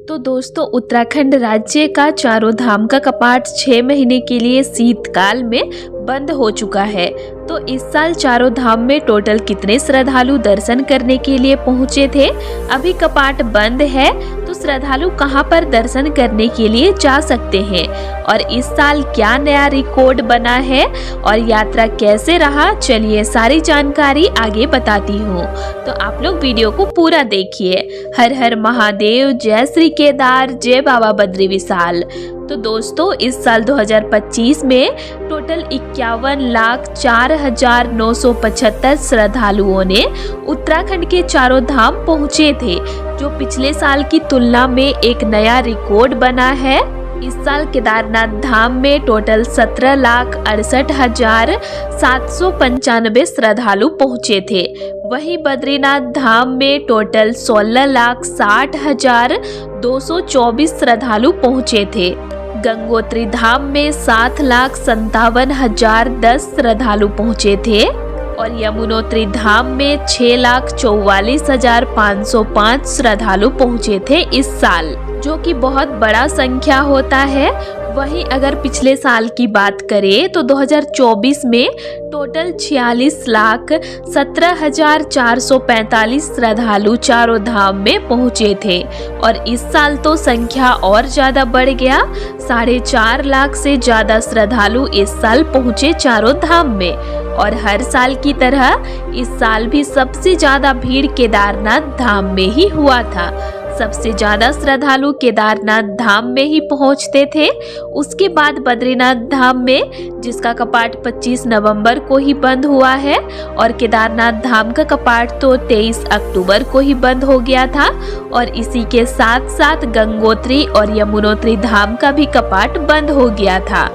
तो दोस्तों, उत्तराखंड राज्य का चारों धाम का कपाट 6 महीने के लिए शीतकाल में बंद हो चुका है। तो इस साल चारों धाम में टोटल कितने श्रद्धालु दर्शन करने के लिए पहुंचे थे? अभी कपाट बंद है, तो श्रद्धालु कहां पर दर्शन करने के लिए जा सकते हैं और इस साल क्या नया रिकॉर्ड बना है और यात्रा कैसे रहा, चलिए सारी जानकारी आगे बताती हूँ। तो आप लोग वीडियो को पूरा देखिए। हर हर महादेव, जय श्री केदार, जय बाबा बद्री विशाल। तो दोस्तों, इस साल 2025 में टोटल 51,04,975 श्रद्धालुओं ने उत्तराखंड के चारों धाम पहुँचे थे, जो पिछले साल की तुलना में एक नया रिकॉर्ड बना है। इस साल केदारनाथ धाम में टोटल 17,68,795 श्रद्धालु पहुँचे थे। वहीं बद्रीनाथ धाम में टोटल 16,60,224 श्रद्धालु पहुँचे थे। गंगोत्री धाम में 7,57,010 श्रद्धालु पहुँचे थे और यमुनोत्री धाम में 6,44,505 श्रद्धालु पहुँचे थे इस साल, जो कि बहुत बड़ा संख्या होता है। वहीं अगर पिछले साल की बात करें तो 2024 में टोटल 46,17,445 श्रद्धालु चारों धाम में पहुंचे थे और इस साल तो संख्या और ज्यादा बढ़ गया। 4.5 लाख से ज्यादा श्रद्धालु इस साल पहुंचे चारों धाम में और हर साल की तरह इस साल भी सबसे ज्यादा भीड़ केदारनाथ धाम में ही हुआ था। सबसे ज्यादा श्रद्धालु केदारनाथ धाम में ही पहुंचते थे। उसके बाद बद्रीनाथ धाम में, जिसका कपाट 25 नवंबर को ही बंद हुआ है, और केदारनाथ धाम का कपाट तो 23 अक्टूबर को ही बंद हो गया था। और इसी के साथ साथ गंगोत्री और यमुनोत्री धाम का भी कपाट बंद हो गया था।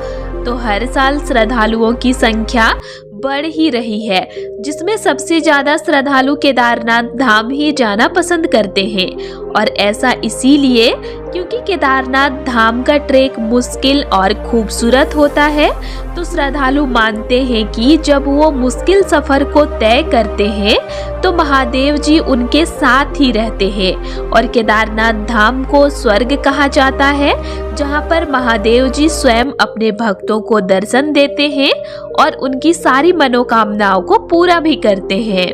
तो हर साल श्रद्धालुओं की संख्या बढ़ ही रही है, जिसमें सबसे ज्यादा श्रद्धालु केदारनाथ धाम ही जाना पसंद करते हैं। और ऐसा इसीलिए क्योंकि केदारनाथ धाम का ट्रैक मुश्किल और खूबसूरत होता है। तो श्रद्धालु मानते हैं कि जब वो मुश्किल सफर को तय करते हैं तो महादेव जी उनके साथ ही रहते हैं। और केदारनाथ धाम को स्वर्ग कहा जाता है, जहाँ पर महादेव जी स्वयं अपने भक्तों को दर्शन देते हैं और उनकी सारी मनोकामनाओं को पूरा भी करते हैं।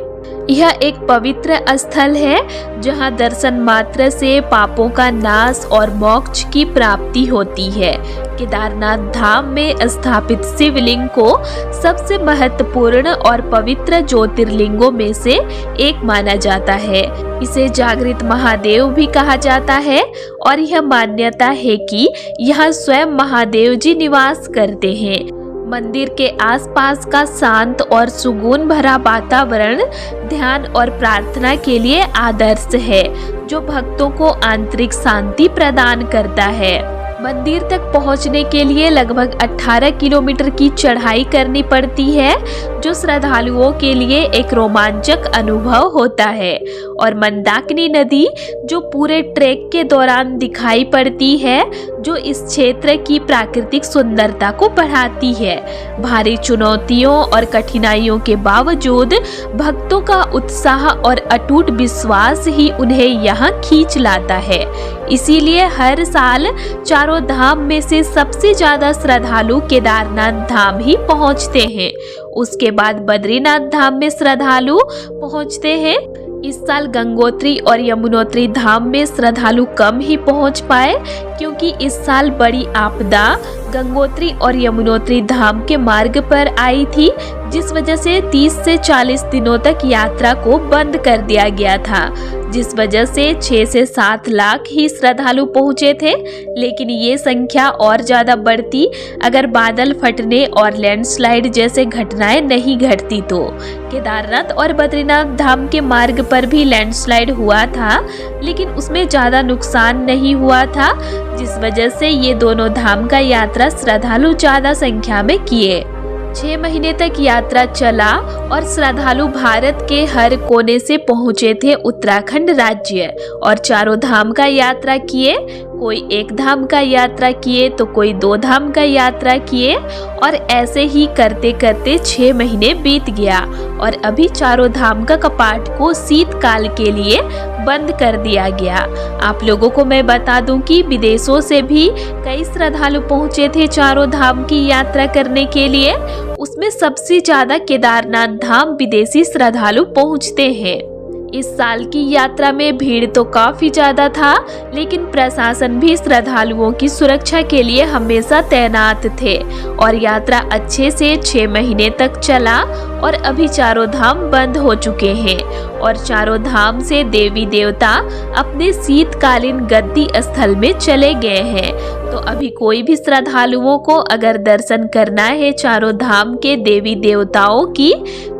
यह एक पवित्र स्थल है, जहां दर्शन मात्र से पापों का नाश और मोक्ष की प्राप्ति होती है। केदारनाथ धाम में स्थापित शिवलिंग को सबसे महत्वपूर्ण और पवित्र ज्योतिर्लिंगों में से एक माना जाता है। इसे जागृत महादेव भी कहा जाता है और यह मान्यता है कि यहाँ स्वयं महादेव जी निवास करते हैं। मंदिर के आसपास का शांत और सुकून भरा वातावरण ध्यान और प्रार्थना के लिए आदर्श है, जो भक्तों को आंतरिक शांति प्रदान करता है। मंदिर तक पहुंचने के लिए लगभग 18 किलोमीटर की चढ़ाई करनी पड़ती है, जो श्रद्धालुओं के लिए एक रोमांचक अनुभव होता है। और मंदाकिनी नदी जो पूरे ट्रैक के दौरान दिखाई पड़ती है, जो इस क्षेत्र की प्राकृतिक सुंदरता को बढ़ाती है। भारी चुनौतियों और कठिनाइयों के बावजूद भक्तों का उत्साह और अटूट विश्वास ही उन्हें यहाँ खींच लाता है। इसीलिए हर साल चारों धाम में से सबसे ज्यादा श्रद्धालु केदारनाथ धाम ही पहुँचते हैं। उसके बाद बद्रीनाथ धाम में श्रद्धालु पहुँचते हैं। इस साल गंगोत्री और यमुनोत्री धाम में श्रद्धालु कम ही पहुंच पाए, क्योंकि इस साल बड़ी आपदा गंगोत्री और यमुनोत्री धाम के मार्ग पर आई थी, जिस वजह से 30 से 40 दिनों तक यात्रा को बंद कर दिया गया था, जिस वजह से 6 से 7 लाख ही श्रद्धालु पहुंचे थे। लेकिन ये संख्या और ज्यादा बढ़ती अगर बादल फटने और लैंडस्लाइड जैसे घटनाएं नहीं घटती तो। केदारनाथ और बद्रीनाथ धाम के मार्ग पर भी लैंडस्लाइड हुआ था, लेकिन उसमें ज्यादा नुकसान नहीं हुआ था, जिस वजह से ये दोनों धाम का यात्रा श्रद्धालु ज्यादा संख्या में किए। 6 महीने तक यात्रा चला और श्रद्धालु भारत के हर कोने से पहुंचे थे उत्तराखंड राज्य और चारों धाम का यात्रा किए। कोई 1 धाम का यात्रा किए तो कोई 2 धाम का यात्रा किए और ऐसे ही करते करते 6 महीने बीत गया और अभी चारों धाम का कपाट को शीतकाल के लिए बंद कर दिया गया। आप लोगों को मैं बता दूं कि विदेशों से भी कई श्रद्धालु पहुंचे थे चारों धाम की यात्रा करने के लिए। उसमें सबसे ज्यादा केदारनाथ धाम विदेशी श्रद्धालु पहुंचते हैं। इस साल की यात्रा में भीड़ तो काफी ज्यादा था, लेकिन प्रशासन भी श्रद्धालुओं की सुरक्षा के लिए हमेशा तैनात थे और यात्रा अच्छे से 6 महीने तक चला और अभी चारों धाम बंद हो चुके हैं और चारों धाम से देवी देवता अपने शीतकालीन गद्दी स्थल में चले गए हैं। तो अभी कोई भी श्रद्धालुओं को अगर दर्शन करना है चारों धाम के देवी देवताओं की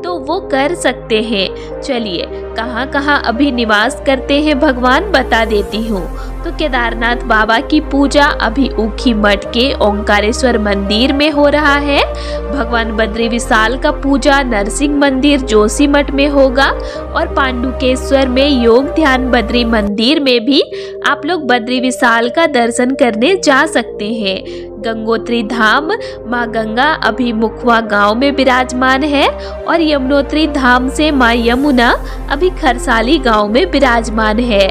तो वो कर सकते हैं। चलिए कहाँ कहाँ अभी निवास करते हैं भगवान बता देती हूँ। तो केदारनाथ बाबा की पूजा अभी ऊखी मठ के ओंकारेश्वर मंदिर में हो रहा है। भगवान बद्री विशाल का पूजा नरसिंह मंदिर जोशी मठ में होगा और पांडुकेश्वर में योग ध्यान बद्री मंदिर में भी आप लोग बद्री विशाल का दर्शन करने जा सकते हैं। गंगोत्री धाम माँ गंगा अभी मुखवा गांव में विराजमान है और यमुनोत्री धाम से माँ यमुना अभी खरसाली गांव में विराजमान है।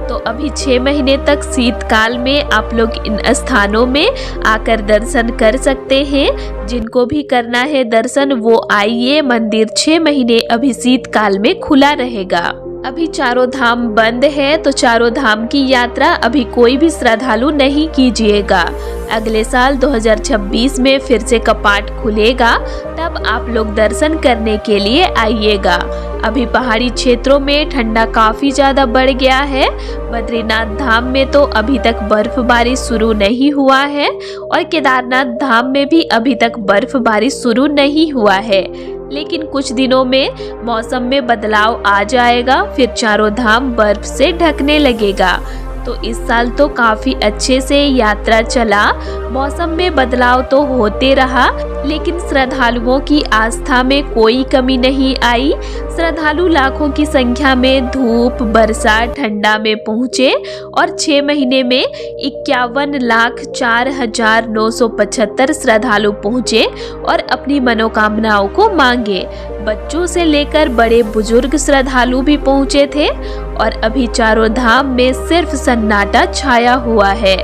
तो अभी 6 महीने तक शीतकाल में आप लोग इन स्थानों में आकर दर्शन कर सकते हैं। जिनको भी करना है दर्शन वो आइए, मंदिर 6 महीने अभी शीतकाल में खुला रहेगा। अभी चारों धाम बंद है तो चारों धाम की यात्रा अभी कोई भी श्रद्धालु नहीं कीजिएगा। अगले साल 2026 में फिर से कपाट खुलेगा, तब आप लोग दर्शन करने के लिए आइएगा। अभी पहाड़ी क्षेत्रों में ठंडा काफी ज्यादा बढ़ गया है। बद्रीनाथ धाम में तो अभी तक बर्फबारी शुरू नहीं हुआ है और केदारनाथ धाम में भी अभी तक बर्फबारी शुरू नहीं हुआ है, लेकिन कुछ दिनों में मौसम में बदलाव आ जाएगा, फिर चारों धाम बर्फ से ढकने लगेगा। तो इस साल तो काफी अच्छे से यात्रा चला। मौसम में बदलाव तो होते रहा, लेकिन श्रद्धालुओं की आस्था में कोई कमी नहीं आई। श्रद्धालु लाखों की संख्या में धूप बरसात ठंडा में पहुंचे और 6 महीने में 51,04,975 श्रद्धालु पहुंचे और अपनी मनोकामनाओं को मांगे। बच्चों से लेकर बड़े बुजुर्ग श्रद्धालु भी पहुंचे थे और अभी चारों धाम में सिर्फ सन्नाटा छाया हुआ है।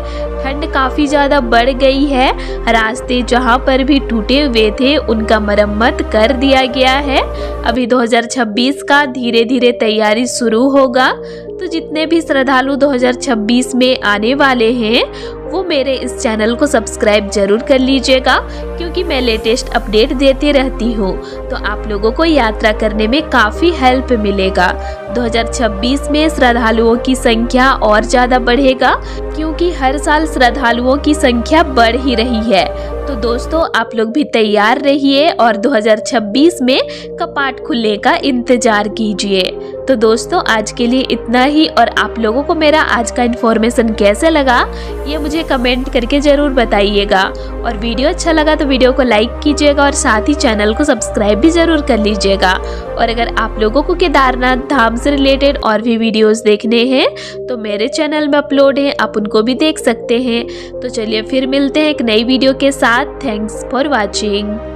ठंड काफी ज्यादा बढ़ गई है। रास्ते जहां पर भी टूटे हुए थे उनका मरम्मत कर दिया गया है। अभी 2026 का धीरे धीरे तैयारी शुरू होगा। तो जितने भी श्रद्धालु 2026 में आने वाले हैं वो मेरे इस चैनल को सब्सक्राइब जरूर कर लीजिएगा, क्योंकि मैं लेटेस्ट अपडेट देती रहती हूँ। तो आप लोगों को यात्रा करने में काफ़ी हेल्प मिलेगा। 2026 में श्रद्धालुओं की संख्या और ज़्यादा बढ़ेगा, क्योंकि हर साल श्रद्धालुओं की संख्या बढ़ ही रही है। तो दोस्तों आप लोग भी तैयार रहिए और 2026 में कपाट खुलने का इंतजार कीजिए। तो दोस्तों आज के लिए इतना ही, और आप लोगों को मेरा आज का इन्फॉर्मेशन कैसे लगा ये मुझे कमेंट करके ज़रूर बताइएगा। और वीडियो अच्छा लगा तो वीडियो को लाइक कीजिएगा और साथ ही चैनल को सब्सक्राइब भी ज़रूर कर लीजिएगा। और अगर आप लोगों को केदारनाथ धाम से रिलेटेड और भी वीडियोस देखने हैं तो मेरे चैनल में अपलोड है, आप उनको भी देख सकते हैं। तो चलिए फिर मिलते हैं एक नई वीडियो के साथ। Thanks for watching.